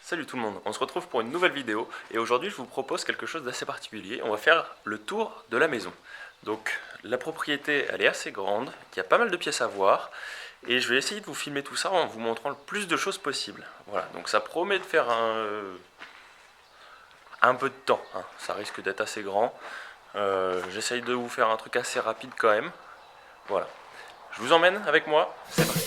Salut tout le monde, on se retrouve pour une nouvelle vidéo et aujourd'hui je vous propose quelque chose d'assez particulier. On va faire le tour de la maison. Donc la propriété elle est assez grande, il y a pas mal de pièces à voir et je vais essayer de vous filmer tout ça en vous montrant le plus de choses possible. Voilà, donc ça promet de faire un peu de temps, hein. Ça risque d'être assez grand. J'essaye de vous faire un truc assez rapide quand même. Voilà, je vous emmène avec moi, c'est parti.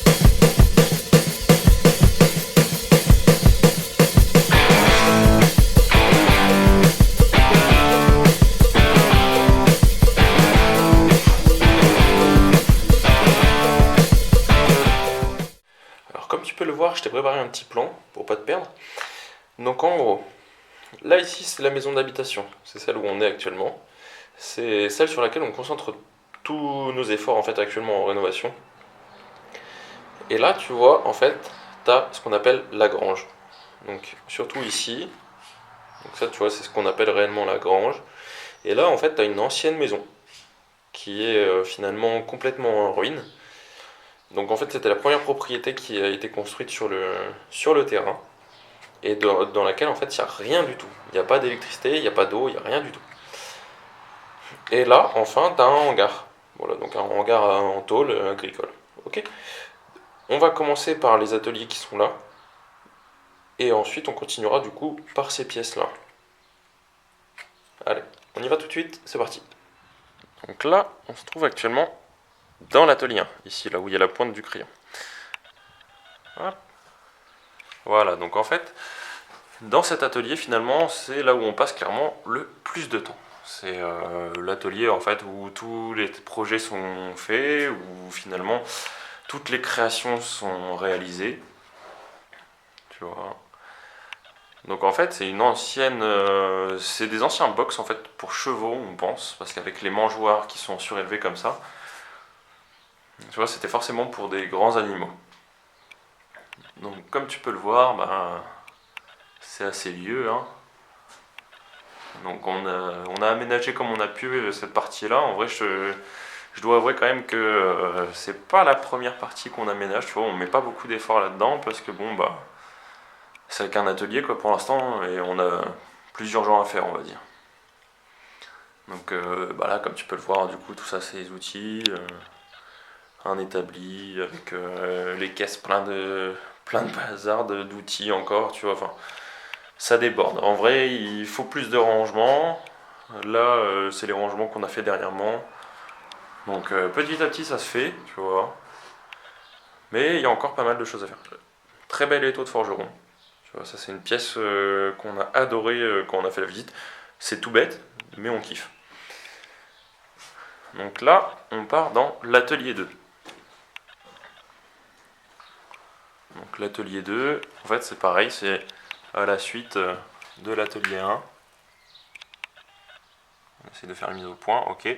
Alors comme tu peux le voir, je t'ai préparé un petit plan pour pas te perdre. Donc en gros, là ici c'est la maison d'habitation, c'est celle où on est actuellement. C'est celle sur laquelle on concentre tous nos efforts en fait actuellement en rénovation. Et là tu vois en fait, tu as ce qu'on appelle la grange. Donc surtout ici, donc ça tu vois c'est ce qu'on appelle réellement la grange. Et là en fait tu as une ancienne maison qui est finalement complètement en ruine. Donc en fait c'était la première propriété qui a été construite sur le terrain. Et dans laquelle en fait il n'y a rien du tout. Il n'y a pas d'électricité, il n'y a pas d'eau, il n'y a rien du tout. Et là, enfin, tu as un hangar. Voilà, donc un hangar en tôle agricole. Ok. On va commencer par les ateliers qui sont là. Et ensuite, on continuera du coup par ces pièces-là. Allez, on y va tout de suite, c'est parti. Donc là, on se trouve actuellement dans l'atelier 1, ici, là où il y a la pointe du crayon. Voilà, donc en fait, dans cet atelier, finalement, c'est là où on passe clairement le plus de temps. C'est l'atelier en fait où tous les projets sont faits, où finalement toutes les créations sont réalisées. Tu vois. Donc en fait c'est une ancienne, c'est des anciens box en fait pour chevaux on pense, parce qu'avec les mangeoires qui sont surélevés comme ça, tu vois c'était forcément pour des grands animaux. Donc comme tu peux le voir, ben, c'est assez vieux, hein. Donc on a aménagé comme on a pu cette partie-là. En vrai, je dois avouer quand même que c'est pas la première partie qu'on aménage. Tu vois, on met pas beaucoup d'efforts là-dedans parce que bon bah c'est qu'un atelier quoi pour l'instant et on a plusieurs gens à faire on va dire. Donc bah là comme tu peux le voir du coup tout ça c'est les outils, un établi avec les caisses plein de bazar d'outils encore. Tu vois, enfin ça déborde. En vrai il faut plus de rangements. Là, c'est les rangements qu'on a fait dernièrement. Donc petit à petit, ça se fait, tu vois. Mais il y a encore pas mal de choses à faire. Très bel étau de forgeron. Tu vois, ça c'est une pièce qu'on a adoré quand on a fait la visite. C'est tout bête, mais on kiffe. Donc là, on part dans l'atelier 2. Donc l'atelier 2, en fait c'est pareil, c'est à la suite de l'atelier 1. On essaie de faire une mise au point, ok.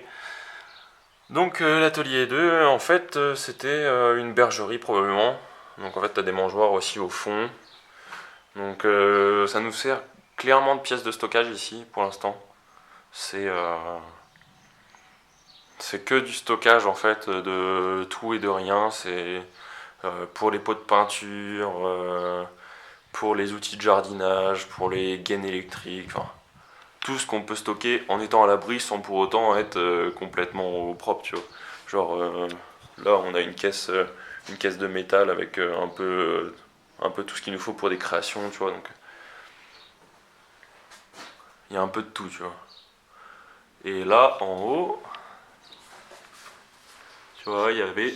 Donc l'atelier 2, en fait, c'était une bergerie probablement. Donc en fait, tu as des mangeoires aussi au fond. Donc ça nous sert clairement de pièces de stockage ici pour l'instant. C'est c'est que du stockage en fait de tout et de rien. C'est pour les pots de peinture, pour les outils de jardinage, pour les gaines électriques, enfin tout ce qu'on peut stocker en étant à l'abri sans pour autant être complètement au propre, tu vois. Genre là on a une caisse de métal avec un peu tout ce qu'il nous faut pour des créations, tu vois. Donc il y a un peu de tout, tu vois. Et là en haut, tu vois, il y avait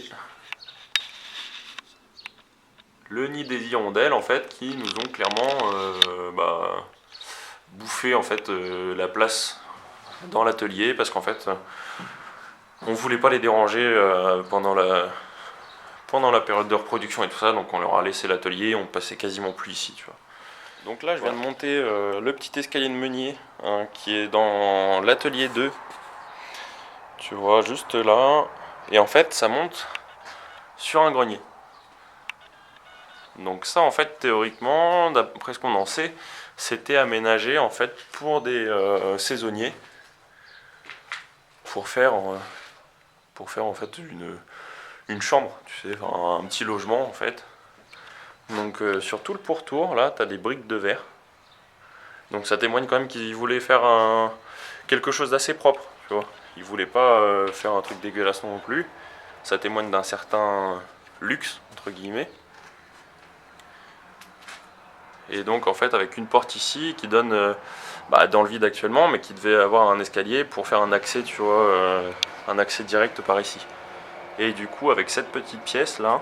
le nid des hirondelles en fait qui nous ont clairement bouffé en fait la place dans l'atelier parce qu'en fait on voulait pas les déranger pendant la période de reproduction et tout ça, donc on leur a laissé l'atelier, on passait quasiment plus ici, tu vois. Donc là je viens de monter le petit escalier de meunier hein, qui est dans l'atelier 2, tu vois, juste là, et en fait ça monte sur un grenier. Donc ça en fait théoriquement, d'après ce qu'on en sait, c'était aménagé en fait pour des saisonniers, pour faire, pour faire en fait une chambre, tu sais, enfin, un petit logement en fait, Donc sur tout le pourtour, là, tu as des briques de verre. Donc ça témoigne quand même qu'ils voulaient faire quelque chose d'assez propre, tu vois. Ils voulaient pas faire un truc dégueulasse non plus. Ça témoigne d'un certain luxe, entre guillemets. Et donc en fait avec une porte ici qui donne dans le vide actuellement, mais qui devait avoir un escalier pour faire un accès, tu vois, un accès direct par ici. Et du coup avec cette petite pièce là,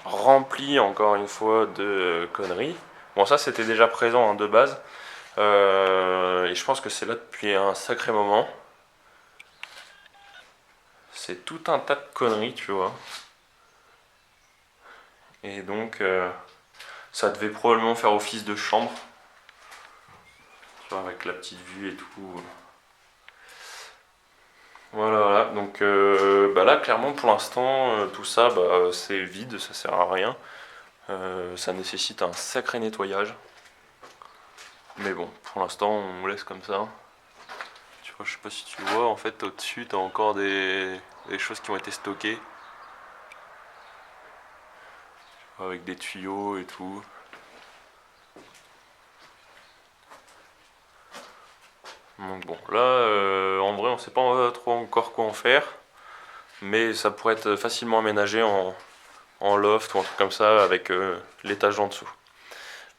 remplie encore une fois de conneries. Bon ça c'était déjà présent hein, de base. Et je pense que c'est là depuis un sacré moment. C'est tout un tas de conneries, tu vois. Et donc ça devait probablement faire office de chambre. Tu vois, avec la petite vue et tout. Voilà, voilà. Donc là clairement pour l'instant tout ça c'est vide, ça sert à rien. Ça nécessite un sacré nettoyage. Mais bon, pour l'instant on laisse comme ça. Tu vois, je sais pas si tu vois, en fait au-dessus t'as encore des choses qui ont été stockées. Avec des tuyaux et tout. Donc bon, là en vrai on sait pas trop encore quoi en faire. Mais ça pourrait être facilement aménagé en loft ou un truc comme ça avec l'étage en dessous.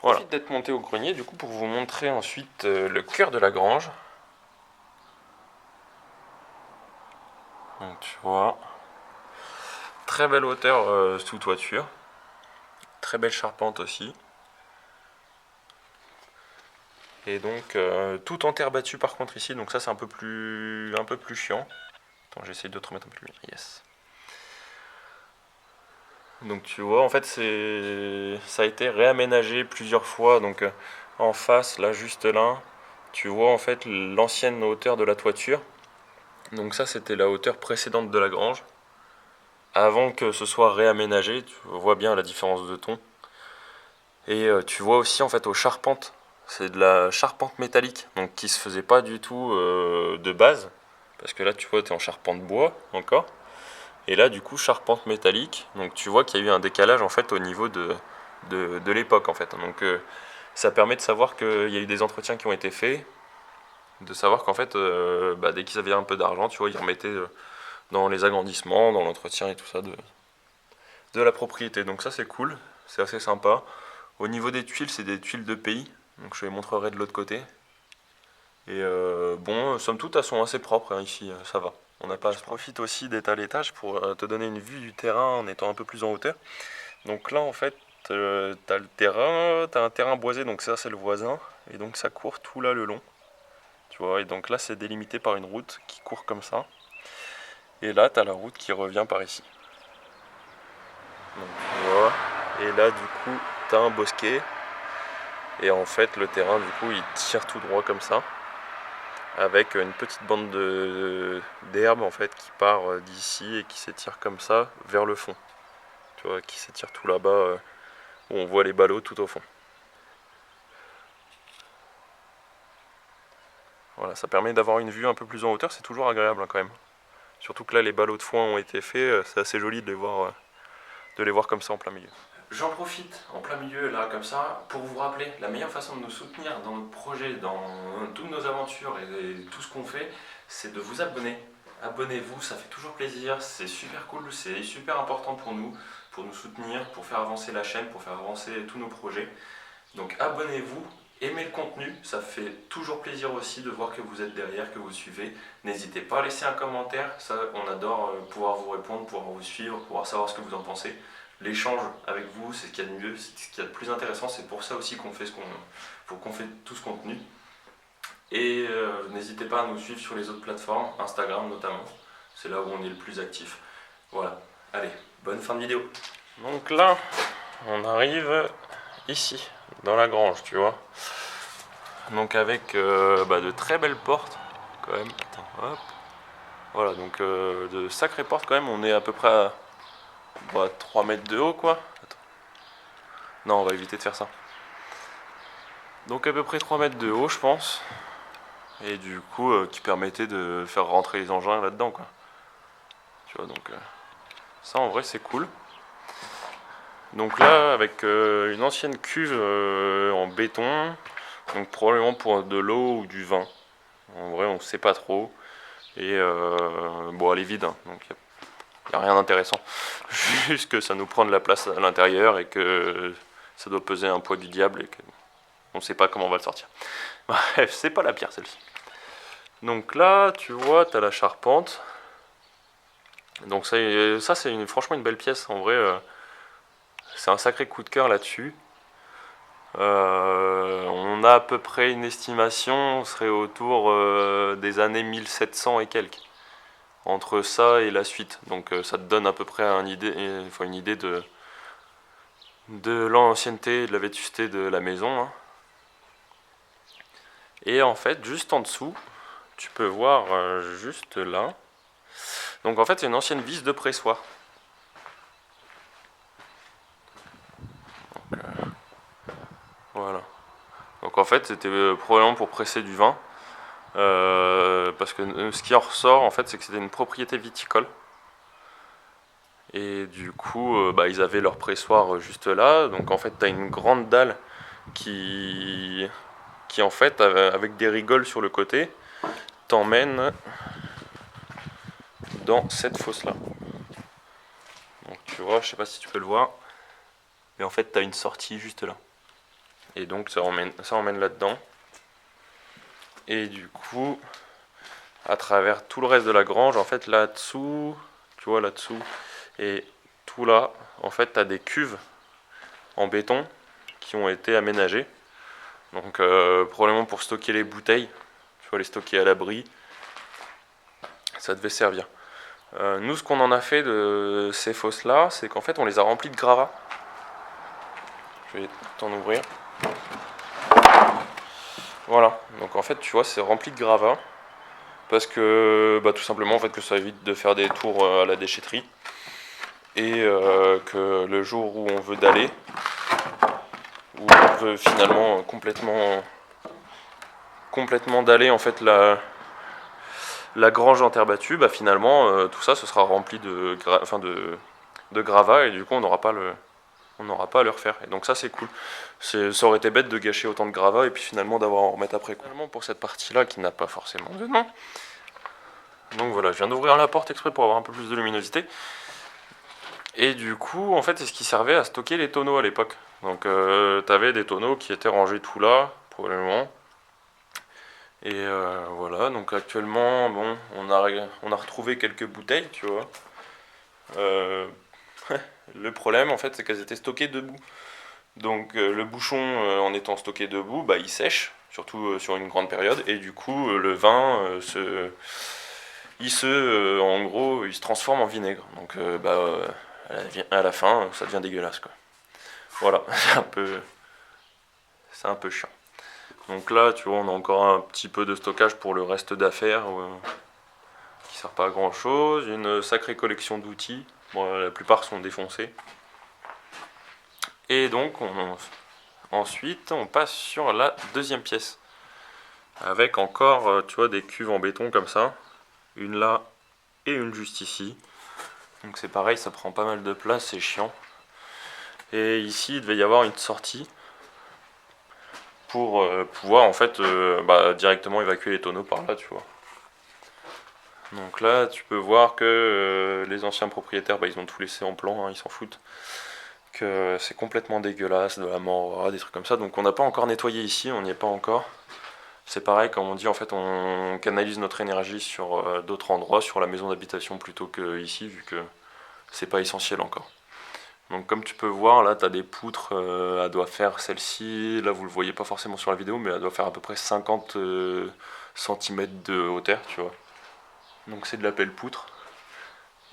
Voilà. Profite d'être monté au grenier du coup pour vous montrer ensuite le cœur de la grange. Donc tu vois, très belle hauteur sous toiture, très belle charpente aussi. Et donc tout en terre battue par contre ici, donc ça c'est un peu plus chiant. Attends, j'essaie de te remettre un peu plus. Yes. Donc tu vois, en fait ça a été réaménagé plusieurs fois. Donc en face, là juste là, tu vois en fait l'ancienne hauteur de la toiture. Donc ça c'était la hauteur précédente de la grange. Avant que ce soit réaménagé, tu vois bien la différence de ton. Et tu vois aussi en fait aux charpentes, c'est de la charpente métallique, donc qui se faisait pas du tout de base. Parce que là tu vois, tu es en charpente bois encore. Et là, du coup, charpente métallique. Donc, tu vois qu'il y a eu un décalage en fait au niveau de l'époque en fait. Donc, ça permet de savoir qu'il y a eu des entretiens qui ont été faits, de savoir qu'en fait, dès qu'ils avaient un peu d'argent, tu vois, ils remettaient dans les agrandissements, dans l'entretien et tout ça de la propriété. Donc, ça, c'est cool, c'est assez sympa. Au niveau des tuiles, c'est des tuiles de pays. Donc, je les montrerai de l'autre côté. Et bon, somme toute, elles sont assez propres hein, ici, ça va. On n'a pas. Je profite aussi d'être à l'étage pour te donner une vue du terrain en étant un peu plus en hauteur. Donc là, en fait, t'as le terrain, t'as un terrain boisé, donc ça c'est le voisin, et donc ça court tout là le long. Tu vois, et donc là c'est délimité par une route qui court comme ça. Et là, t'as la route qui revient par ici. Donc tu vois, et là du coup, t'as un bosquet. Et en fait, le terrain, du coup, il tire tout droit comme ça, avec une petite bande d'herbe en fait qui part d'ici et qui s'étire comme ça vers le fond. Tu vois, qui s'étire tout là-bas où on voit les ballots tout au fond. Voilà, ça permet d'avoir une vue un peu plus en hauteur, c'est toujours agréable hein, quand même. Surtout que là les ballots de foin ont été faits, c'est assez joli de les voir comme ça en plein milieu. J'en profite en plein milieu là comme ça pour vous rappeler la meilleure façon de nous soutenir dans notre projet, dans toutes nos aventures et tout ce qu'on fait, c'est de vous abonner. Abonnez-vous, ça fait toujours plaisir, c'est super cool, c'est super important pour nous soutenir, pour faire avancer la chaîne, pour faire avancer tous nos projets. Donc abonnez-vous, aimez le contenu, ça fait toujours plaisir aussi de voir que vous êtes derrière, que vous suivez. N'hésitez pas à laisser un commentaire, ça on adore pouvoir vous répondre, pouvoir vous suivre, pouvoir savoir ce que vous en pensez. L'échange avec vous, c'est ce qu'il y a de mieux, c'est ce qu'il y a de plus intéressant, c'est pour ça aussi qu'on fait qu'on fait tout ce contenu. Et n'hésitez pas à nous suivre sur les autres plateformes, Instagram notamment, c'est là où on est le plus actif. Voilà, allez, bonne fin de vidéo. Donc là, on arrive ici, dans la grange, tu vois. Donc avec de très belles portes, quand même. Attends, hop. Voilà, donc de sacrées portes quand même. On est à peu près à 3 mètres de haut, quoi. Attends. Non, on va éviter de faire ça. Donc à peu près 3 mètres de haut, je pense. Et du coup, qui permettait de faire rentrer les engins là-dedans, quoi. Tu vois, donc ça en vrai, c'est cool. Donc là, avec une ancienne cuve en béton, donc probablement pour de l'eau ou du vin. En vrai, on ne sait pas trop. Et bon, elle est vide, hein, donc il n'y a rien d'intéressant. Juste que ça nous prend de la place à l'intérieur et que ça doit peser un poids du diable et qu'on ne sait pas comment on va le sortir. Bref, c'est pas la pire celle-ci. Donc là, tu vois, tu as la charpente. Donc ça c'est franchement une belle pièce. En vrai, c'est un sacré coup de cœur là-dessus. On a à peu près une estimation, on serait autour des années 1700 et quelques. Entre ça et la suite. Donc ça te donne à peu près une idée de l'ancienneté et de la vétusté de la maison. Hein. Et en fait, juste en dessous, tu peux voir juste là. Donc en fait, c'est une ancienne vis de pressoir. Donc, voilà. Donc en fait, c'était probablement pour presser du vin. Parce que ce qui en ressort, en fait, c'est que c'était une propriété viticole. Et du coup, bah, ils avaient leur pressoir juste là. Donc en fait, tu as une grande dalle qui en fait, avec des rigoles sur le côté, t'emmène dans cette fosse-là. Donc tu vois, je sais pas si tu peux le voir, mais en fait, tu as une sortie juste là. Et donc ça emmène là-dedans. Et du coup, à travers tout le reste de la grange, en fait, là-dessous, tu vois, là-dessous, et tout là, en fait, tu as des cuves en béton qui ont été aménagées. Donc probablement pour stocker les bouteilles, tu vois, les stocker à l'abri, ça devait servir. Nous, ce qu'on en a fait de ces fosses-là, c'est qu'en fait, on les a remplis de gravats. Je vais t'en ouvrir. Voilà, donc en fait, tu vois, c'est rempli de gravats. Parce que, bah, tout simplement, en fait, que ça évite de faire des tours à la déchetterie. Et que le jour où on veut daller, où on veut finalement complètement daller, en fait, la grange en terre battue, bah, finalement, tout ça, ce sera rempli de gravats. Et du coup, on n'aura pas à le refaire. Et donc ça c'est cool. Ça aurait été bête de gâcher autant de gravats et puis finalement d'avoir à en remettre après. Finalement pour cette partie-là qui n'a pas forcément de nom. Donc voilà, je viens d'ouvrir la porte exprès pour avoir un peu plus de luminosité. Et du coup, en fait, c'est ce qui servait à stocker les tonneaux à l'époque. Donc t'avais des tonneaux qui étaient rangés tout là, probablement. Et voilà, donc actuellement, bon, on a retrouvé quelques bouteilles, tu vois. Le problème, en fait, c'est qu'elles étaient stockées debout. Donc le bouchon, en étant stocké debout, bah, il sèche, surtout sur une grande période, et du coup le vin en gros, il se transforme en vinaigre. Donc à la fin, ça devient dégueulasse quoi. Voilà, c'est un peu chiant. Donc là, tu vois, on a encore un petit peu de stockage pour le reste d'affaires qui sert pas à grand chose. Une sacrée collection d'outils. Bon, la plupart sont défoncés. Et donc ensuite, on passe sur la deuxième pièce. Avec encore, tu vois, des cuves en béton comme ça. Une là et une juste ici. Donc c'est pareil, ça prend pas mal de place, c'est chiant. Et ici, il devait y avoir une sortie pour pouvoir en fait directement évacuer les tonneaux par là, tu vois. Donc là, tu peux voir que les anciens propriétaires, ils ont tout laissé en plan, hein, ils s'en foutent. Que c'est complètement dégueulasse, de la mort, des trucs comme ça. Donc on n'a pas encore nettoyé ici, on n'y est pas encore. C'est pareil, comme on dit, en fait, on canalise notre énergie sur d'autres endroits, sur la maison d'habitation plutôt que ici, vu que c'est pas essentiel encore. Donc comme tu peux voir, là, tu as des poutres, elle doit faire celle-ci, là vous le voyez pas forcément sur la vidéo, mais elle doit faire à peu près 50 cm de hauteur, tu vois. Donc c'est de la pelle poutre.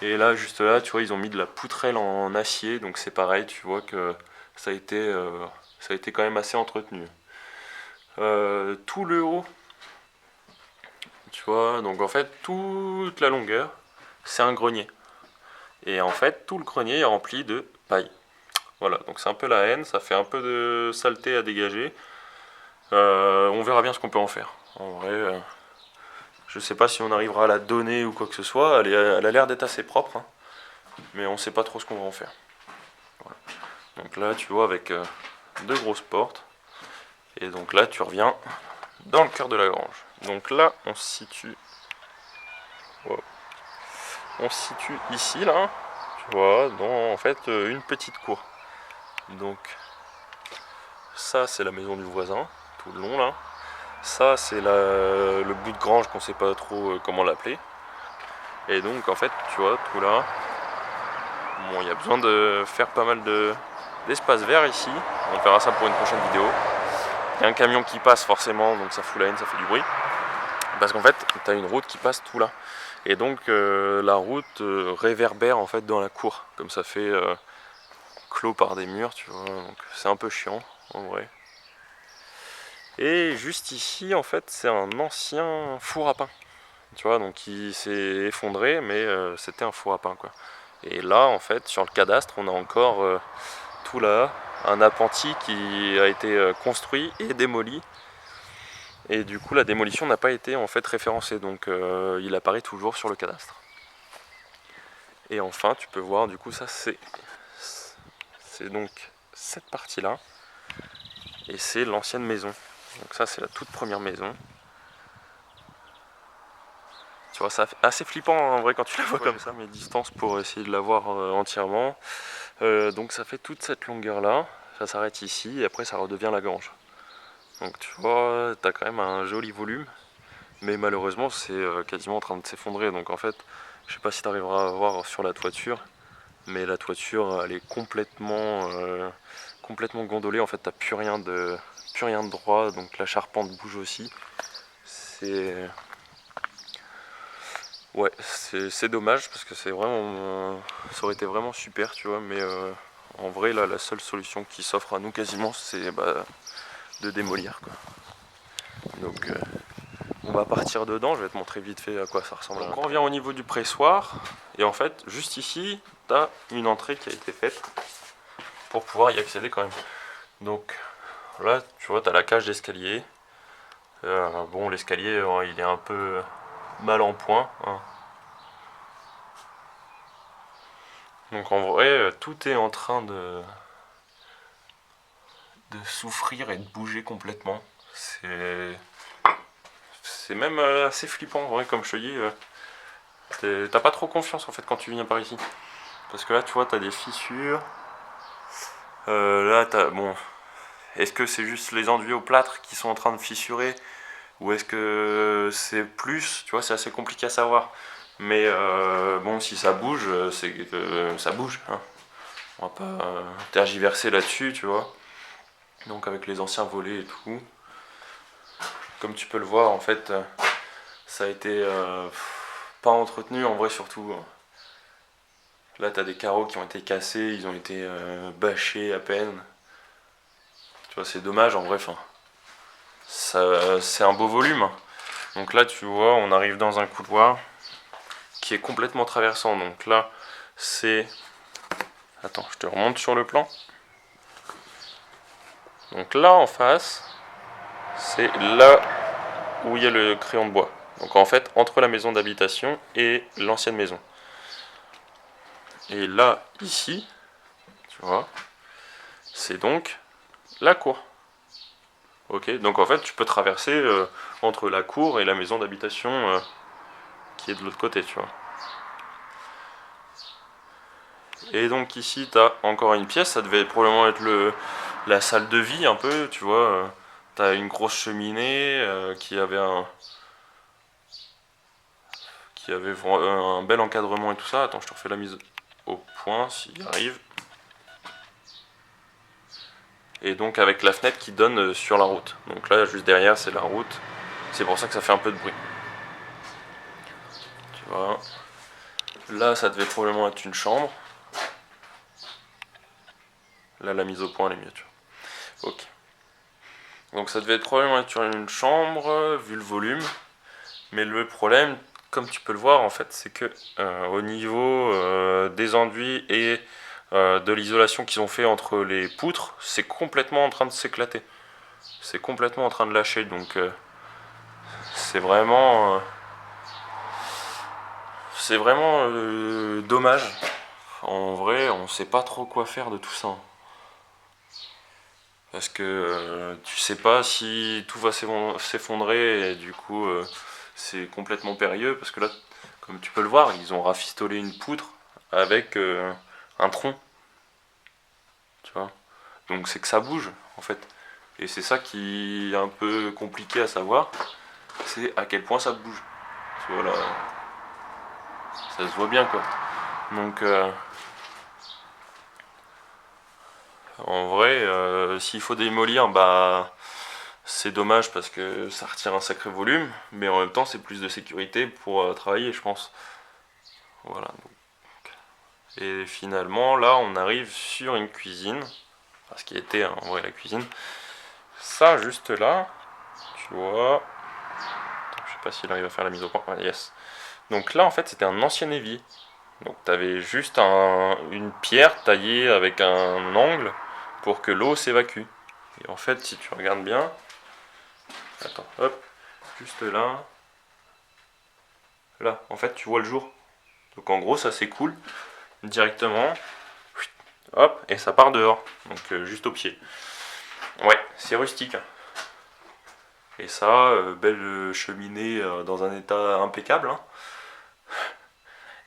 Et là, juste là, tu vois, ils ont mis de la poutrelle en acier, donc c'est pareil, tu vois que ça a été quand même assez entretenu. Tout le haut, tu vois, donc en fait, toute la longueur, c'est un grenier. Et en fait, tout le grenier est rempli de paille. Voilà, donc c'est un peu la haine, ça fait un peu de saleté à dégager. On verra bien ce qu'on peut en faire. En vrai, je sais pas si on arrivera à la donner ou quoi que ce soit. Elle a l'air d'être assez propre, hein, mais on sait pas trop ce qu'on va en faire. Voilà. Donc là tu vois avec deux grosses portes. Et donc là tu reviens dans le cœur de la grange. Donc là on se situe. Wow. On se situe ici là, tu vois, dans en fait une petite cour. Donc ça c'est la maison du voisin, tout le long là. Ça c'est le bout de grange qu'on sait pas trop comment l'appeler. Et donc en fait tu vois tout là. Bon, il y a besoin de faire pas mal d'espace vert ici. On verra ça pour une prochaine vidéo. Il y a un camion qui passe forcément, donc ça fout la haine, ça fait du bruit. Parce qu'en fait, tu as une route qui passe tout là. Et donc la route réverbère en fait dans la cour. Comme ça fait clos par des murs, tu vois. Donc c'est un peu chiant en vrai. Et juste ici, en fait, c'est un ancien four à pain. Tu vois, donc il s'est effondré, mais c'était un four à pain quoi. Et là, en fait, sur le cadastre, on a encore tout là, un appentis qui a été construit et démoli. Et du coup, la démolition n'a pas été en fait référencée, donc il apparaît toujours sur le cadastre. Et enfin, tu peux voir, du coup, ça c'est donc cette partie-là, et c'est l'ancienne maison. Donc ça, c'est la toute première maison. Tu vois, c'est assez flippant en vrai quand tu la vois comme ça, mes distances pour essayer de la voir entièrement. Donc ça fait toute cette longueur-là, ça s'arrête ici, et après ça redevient la grange. Donc tu vois, t'as quand même un joli volume, mais malheureusement c'est quasiment en train de s'effondrer. Donc en fait, je sais pas si tu arriveras à voir sur la toiture, mais la toiture elle est complètement gondolée. En fait, t'as plus rien de droit, donc la charpente bouge aussi. C'est ouais, c'est dommage parce que c'est vraiment, ça aurait été vraiment super, tu vois. Mais en vrai, là, la seule solution qui s'offre à nous quasiment, c'est de démolir, quoi. Donc on va partir dedans, je vais te montrer vite fait à quoi ça ressemble. Donc on revient au niveau du pressoir, et en fait, juste ici, tu as une entrée qui a été faite pour pouvoir y accéder quand même. Donc là, tu vois, tu as la cage d'escalier. Bon, l'escalier, il est un peu mal en point, hein. Donc en vrai, tout est en train de souffrir et de bouger complètement. C'est même assez flippant, en vrai, comme je te dis. T'as pas trop confiance en fait quand tu viens par ici. Parce que là, tu vois, t'as des fissures. Là, bon, est-ce que c'est juste les enduits au plâtre qui sont en train de fissurer, ou est-ce que c'est plus, tu vois, c'est assez compliqué à savoir. Mais bon, si ça bouge, c'est que ça bouge, hein. On va pas tergiverser là-dessus, tu vois. Donc avec les anciens volets et tout, comme tu peux le voir, en fait, ça a été pas entretenu en vrai, surtout. Là, t'as des carreaux qui ont été cassés, ils ont été bâchés à peine. Tu vois, c'est dommage en vrai. Enfin, c'est un beau volume. Donc là, tu vois, on arrive dans un couloir qui est complètement traversant. Donc là, c'est... Attends, je te remonte sur le plan. Donc là, en face, c'est là où il y a le crayon de bois. Donc en fait, entre la maison d'habitation et l'ancienne maison. Et là, ici, tu vois, c'est donc la cour. Ok, donc en fait, tu peux traverser entre la cour et la maison d'habitation qui est de l'autre côté, tu vois. Et donc ici, tu as encore une pièce, ça devait probablement être la salle de vie un peu, tu vois. Tu as une grosse cheminée qui avait un bel encadrement et tout ça. Attends, je te refais la mise au point s'il arrive. Et donc avec la fenêtre qui donne sur la route. Donc là, juste derrière, c'est la route. C'est pour ça que ça fait un peu de bruit. Tu vois. Là, ça devait probablement être une chambre. Là, la mise au point, elle est mieux, tu vois. Ok. Donc ça devait probablement être une chambre, vu le volume. Mais le problème, comme tu peux le voir, en fait, c'est que au niveau des enduits et de l'isolation qu'ils ont fait entre les poutres, c'est complètement en train de s'éclater. C'est complètement en train de lâcher, donc c'est vraiment dommage. En vrai, on sait pas trop quoi faire de tout ça. parce que tu sais pas si tout va s'effondrer et du coup c'est complètement périlleux parce que là, comme tu peux le voir, ils ont rafistolé une poutre avec un tronc, tu vois. Donc c'est que ça bouge en fait. Et c'est ça qui est un peu compliqué à savoir, c'est à quel point ça bouge. Tu vois là, ça se voit bien quoi. Donc en vrai, s'il faut démolir, bah c'est dommage parce que ça retire un sacré volume, mais en même temps c'est plus de sécurité pour travailler, je pense. Voilà. Et finalement, là, on arrive sur une cuisine, ce qui était en vrai la cuisine. Ça, juste là, tu vois. Je sais pas s'il arrive à faire la mise au point. Ah, yes. Donc là, en fait, c'était un ancien évier. Donc tu avais juste une pierre taillée avec un angle pour que l'eau s'évacue. Et en fait, si tu regardes bien, attends, hop, juste là, là, en fait, tu vois le jour. Donc en gros, ça s'écoule directement, hop, et ça part dehors. Donc juste au pied. Ouais, c'est rustique. Et ça, belle cheminée dans un état impeccable, hein.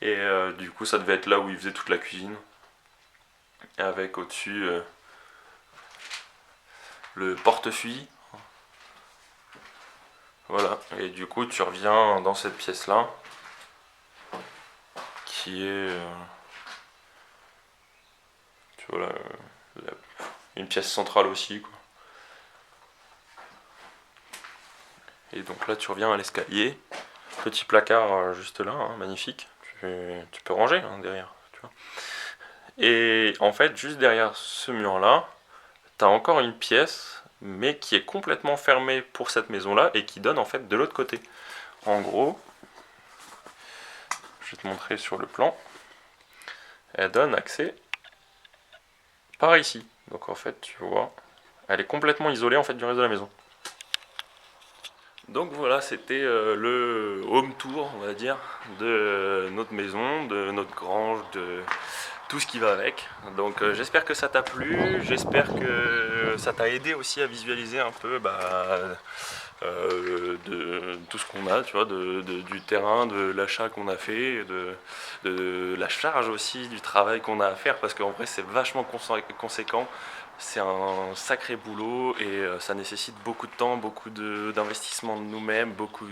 Et du coup, ça devait être là où il faisait toute la cuisine. Avec au-dessus le porte-fusil. Voilà. Et du coup, tu reviens dans cette pièce-là, qui est, tu vois, une pièce centrale aussi, quoi. Et donc là, tu reviens à l'escalier. Petit placard juste là, hein, magnifique. Tu peux ranger hein, derrière. Tu vois. Et en fait, juste derrière ce mur-là, tu as encore une pièce, mais qui est complètement fermée pour cette maison-là et qui donne en fait de l'autre côté. En gros, je vais te montrer sur le plan, elle donne accès par ici. Donc en fait, tu vois, elle est complètement isolée en fait du reste de la maison. Donc voilà, c'était le home tour, on va dire, de notre maison, de notre grange, de tout ce qui va avec. Donc j'espère que ça t'a plu, j'espère que ça t'a aidé aussi à visualiser un peu de tout ce qu'on a, tu vois, du terrain, de l'achat qu'on a fait, de la charge aussi du travail qu'on a à faire, parce qu'en vrai c'est vachement conséquent. C'est un sacré boulot et ça nécessite beaucoup de temps, beaucoup d'investissement de nous-mêmes, beaucoup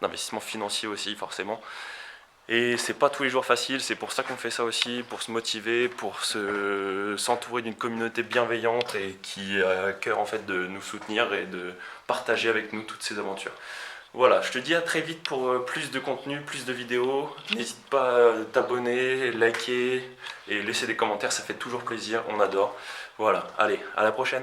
d'investissement financier aussi forcément. Et c'est pas tous les jours facile, c'est pour ça qu'on fait ça aussi, pour se motiver, pour s'entourer d'une communauté bienveillante et qui a à cœur en fait de nous soutenir et de partager avec nous toutes ces aventures. Voilà, je te dis à très vite pour plus de contenu, plus de vidéos. N'hésite pas à t'abonner, liker et laisser des commentaires, ça fait toujours plaisir, on adore. Voilà, allez, à la prochaine.